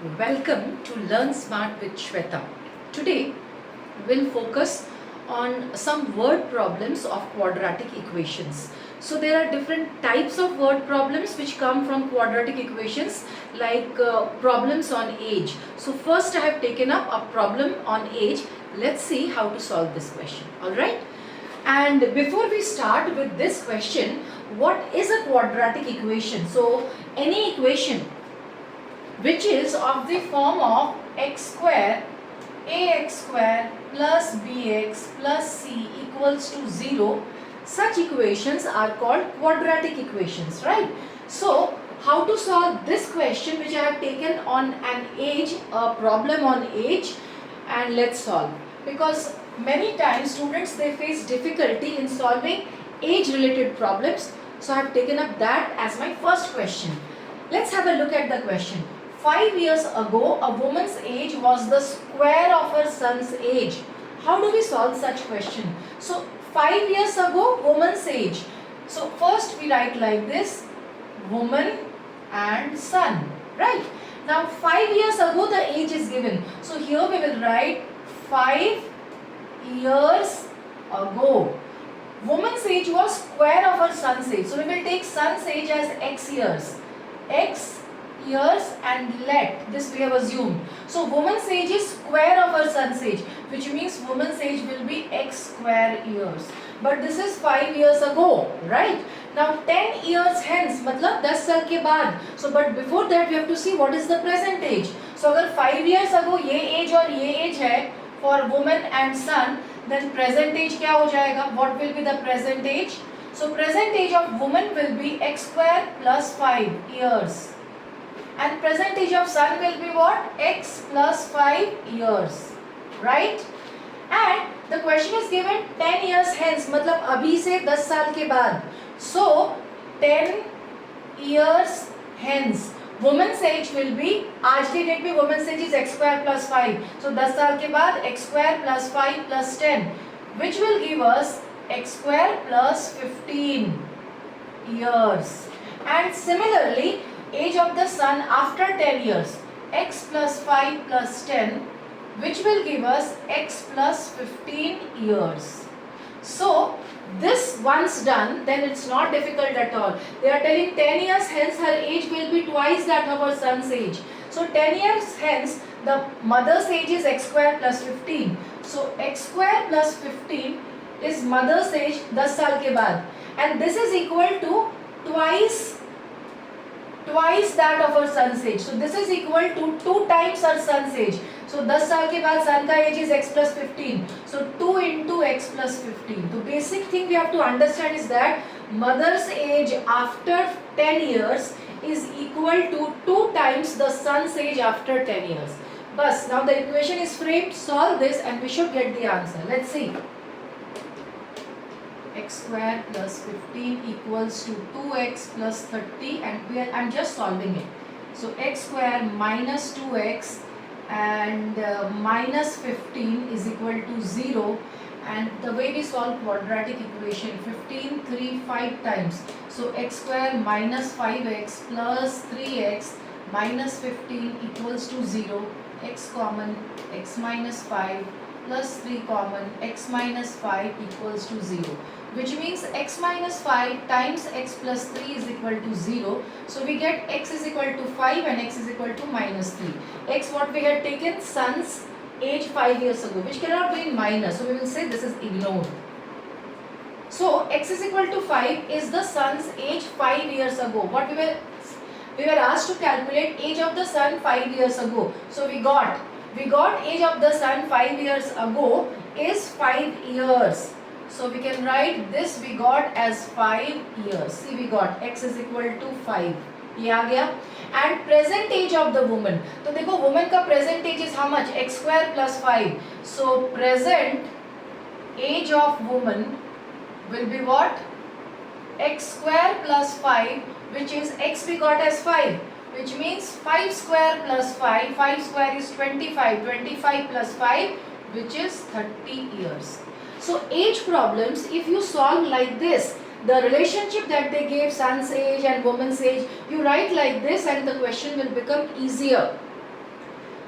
Welcome to Learn Smart with Shweta. Today we'll focus on some word problems of quadratic equations. So there are different types of word problems which come from quadratic equations, like problems on age. So first I have taken up a problem on age. Let's see how to solve this question. Alright? And before we start with this question, what is a quadratic equation? So any equation which is of the form of x square ax square plus bx plus c equals to 0, such equations are called quadratic equations, right? So how to solve this question which I have taken on an age, a problem on age, and let's solve, because many times students they face difficulty in solving age related problems. So I have taken up that as my first question. Let's have a look at the question. 5 years ago, a woman's age was the square of her son's age. How do we solve such question? So 5 years ago, woman's age. So first we write like this, woman and son, right? Now 5 years ago the age is given. So here we will write 5 years ago. Woman's age was square of her son's age. So we will take son's age as x years. X years and let this we have assumed. So woman's age is square of her son's age, which means woman's age will be x square years. But this is 5 years ago, right? Now 10 years hence, matlab 10 साल के बाद. So but before that we have to see what is the present age. So अगर 5 years ago ये age और ये age है for woman and son, then present age क्या हो जाएगा? What will be the present age? So present age of woman will be x square plus 5 years. And present age of son will be what? X plus 5 years, right? And the question is given 10 years hence, मतलब अभी से 10 साल के बाद. So 10 years hence, woman's age will be, आज की date में woman's age is x square plus 5. So 10 साल के बाद x square plus 5 plus 10, which will give us x square plus 15 years. And similarly, age of the son after 10 years, x plus 5 plus 10, which will give us x plus 15 years. So this once done, then it's not difficult at all. They are telling 10 years hence her age will be twice that of her son's age. So 10 years hence the mother's age is x square plus 15. So x square plus 15 is mother's age 10 साल के बाद, and this is equal to twice that of her son's age. So this is equal to 2 times her son's age. So 10 साल के बाद son का age is x plus 15. So 2 into x plus 15. The basic thing we have to understand is that mother's age after 10 years is equal to 2 times the son's age after 10 years. Bas, now the equation is framed. Solve this and we should get the answer. Let's see. X square plus 15 equals to 2x plus 30, and I'm just solving it. So x square minus 2x and minus 15 is equal to 0, and the way we solve quadratic equation, 15 3 5 times. So x square minus 5x plus 3x minus 15 equals to 0, x common, x minus 5 plus 3 common, x minus 5 equals to 0, which means x minus 5 times x plus 3 is equal to 0. So we get x is equal to 5 and x is equal to minus 3. X what we had taken, son's age 5 years ago, which cannot be in minus, so we will say this is ignored. So x is equal to 5 is the son's age 5 years ago. What we were asked to calculate age of the son 5 years ago. So we got age of the son 5 years ago is 5 years. So we can write this we got as 5 years. See, we got x is equal to 5. ये आ गया. And present age of the woman. तो देखो woman का present age is how much? X square plus 5. So present age of woman will be what? X square plus 5, which is x we got as 5. Which means 5 square plus 5. 5 square is 25. 25 plus 5, which is 30 years. So age problems, if you solve like this, the relationship that they gave, son's age and woman's age, you write like this and the question will become easier.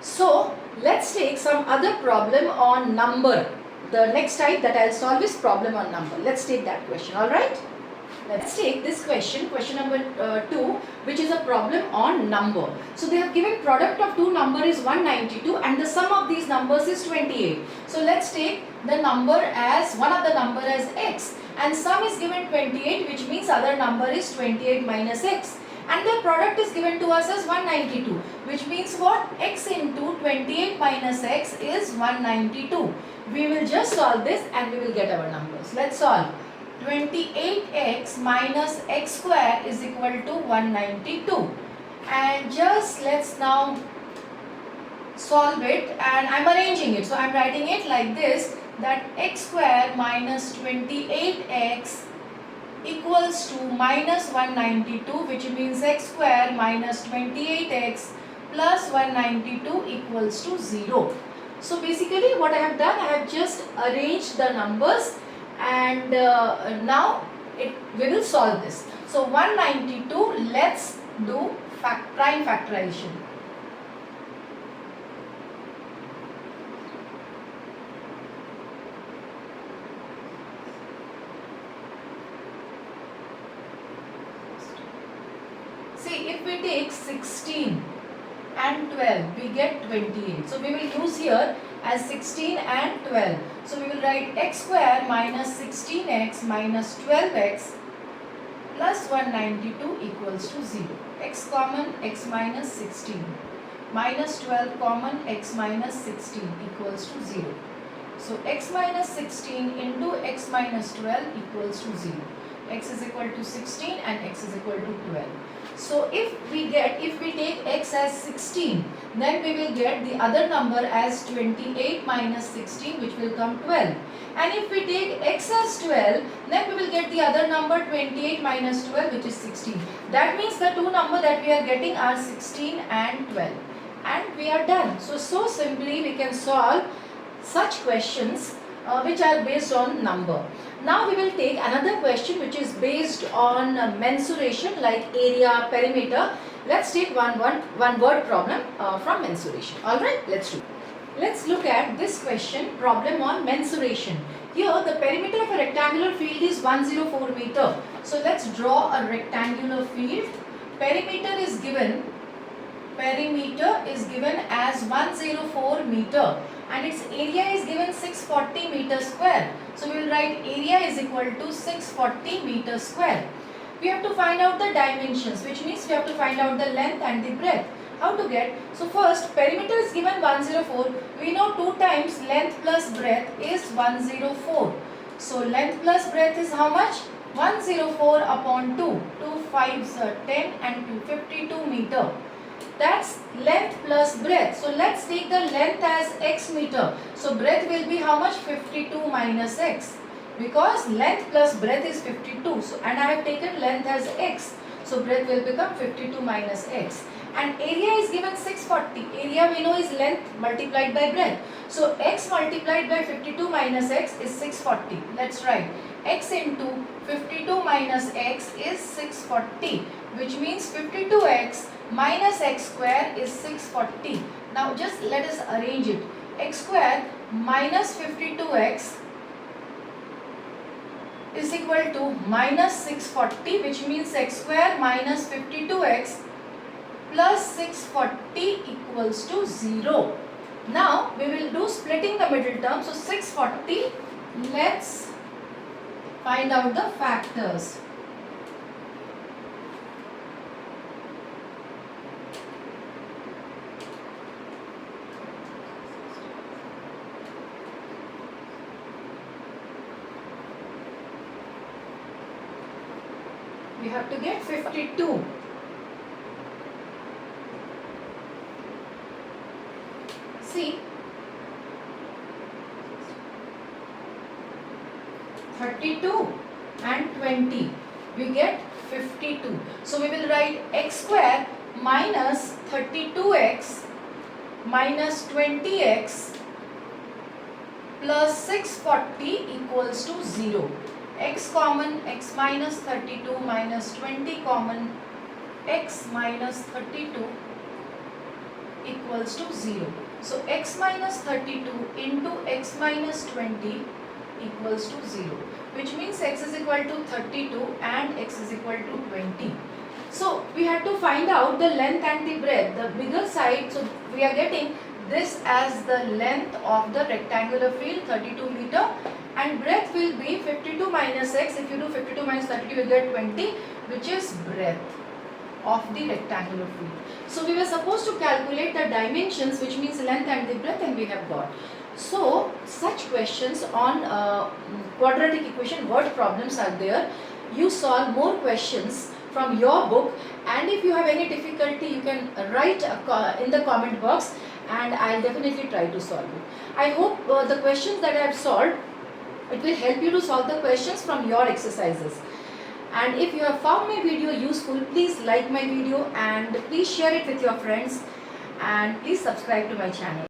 So let's take some other problem on number. The next type that I'll solve is problem on number. Let's take that question, alright? Let's take this question number 2, which is a problem on number. So they have given product of two number is 192 and the sum of these numbers is 28. So let's take the number as, one of the number as x, and sum is given 28, which means other number is 28 minus x. And the product is given to us as 192, which means what? X into 28 minus x is 192. We will just solve this and we will get our numbers. Let's solve. 28x minus x square is equal to 192. And just let's now solve it, and I'm arranging it. So I'm writing it like this, that x square minus 28x equals to minus 192, which means x square minus 28x plus 192 equals to 0. So basically what I have done, I have just arranged the numbers, and now we will solve this. So 192, let's do prime factorization. See, if we take 16 and 12, we get 28. So we will use here as 16 and 12. So we will write x square minus 16x minus 12x plus 192 equals to 0. X common, x minus 16 minus 12 common, x minus 16 equals to 0. So x minus 16 into x minus 12 equals to 0. X is equal to 16 and x is equal to 12. So if we take x as 16, then we will get the other number as 28 minus 16, which will come 12. And if we take x as 12, then we will get the other number 28 minus 12, which is 16. That means the two numbers that we are getting are 16 and 12. And we are done. So simply we can solve such questions which are based on number. Now we will take another question which is based on mensuration, like area, perimeter. Let's take one word problem from mensuration. Alright, let's do. Let's look at this question, problem on mensuration. Here the perimeter of a rectangular field is 104 meter. So let's draw a rectangular field. Perimeter is given as 104 meter. And its area is given 640 meter square. So we will write area is equal to 640 meter square. We have to find out the dimensions, which means we have to find out the length and the breadth. How to get? So first, perimeter is given 104. We know 2 times length plus breadth is 104. So length plus breadth is how much? 104 upon 2. 2 5s are 10 and 252 meter. That's length plus breadth. So let's take the length as x meter. So breadth will be how much? 52 minus x. Because length plus breadth is 52. So, and I have taken length as x. So breadth will become 52 minus x. And area is given 640. Area we know is length multiplied by breadth. So x multiplied by 52 minus x is 640. Let's write x into 52 minus x is 640. Which means 52x minus x square is 640. Now just let us arrange it. X square minus 52x is equal to minus 640, which means x square minus 52x plus 640 equals to 0. Now we will do splitting the middle term. So 640, let's find out the factors. We have to get 52. See, 32 and 20. We get 52. So we will write x square minus 32x minus 20x plus 640 equals to 0. X common, x minus 32 minus 20 common, x minus 32 equals to 0. So x minus 32 into x minus 20 equals to 0, which means x is equal to 32 and x is equal to 20. So we had to find out the length and the breadth, the bigger side. So we are getting this as the length of the rectangular field, 32 meter, and breadth will be 52 minus x. If you do 52 minus 32, you will get 20, which is breadth of the rectangular field. So we were supposed to calculate the dimensions, which means length and the breadth, and we have got. So such questions on quadratic equation word problems are there. You solve more questions from your book, and if you have any difficulty, you can write in the comment box, and I'll definitely try to solve it. I hope the questions that I have solved, it will help you to solve the questions from your exercises. And if you have found my video useful, please like my video and please share it with your friends, and please subscribe to my channel.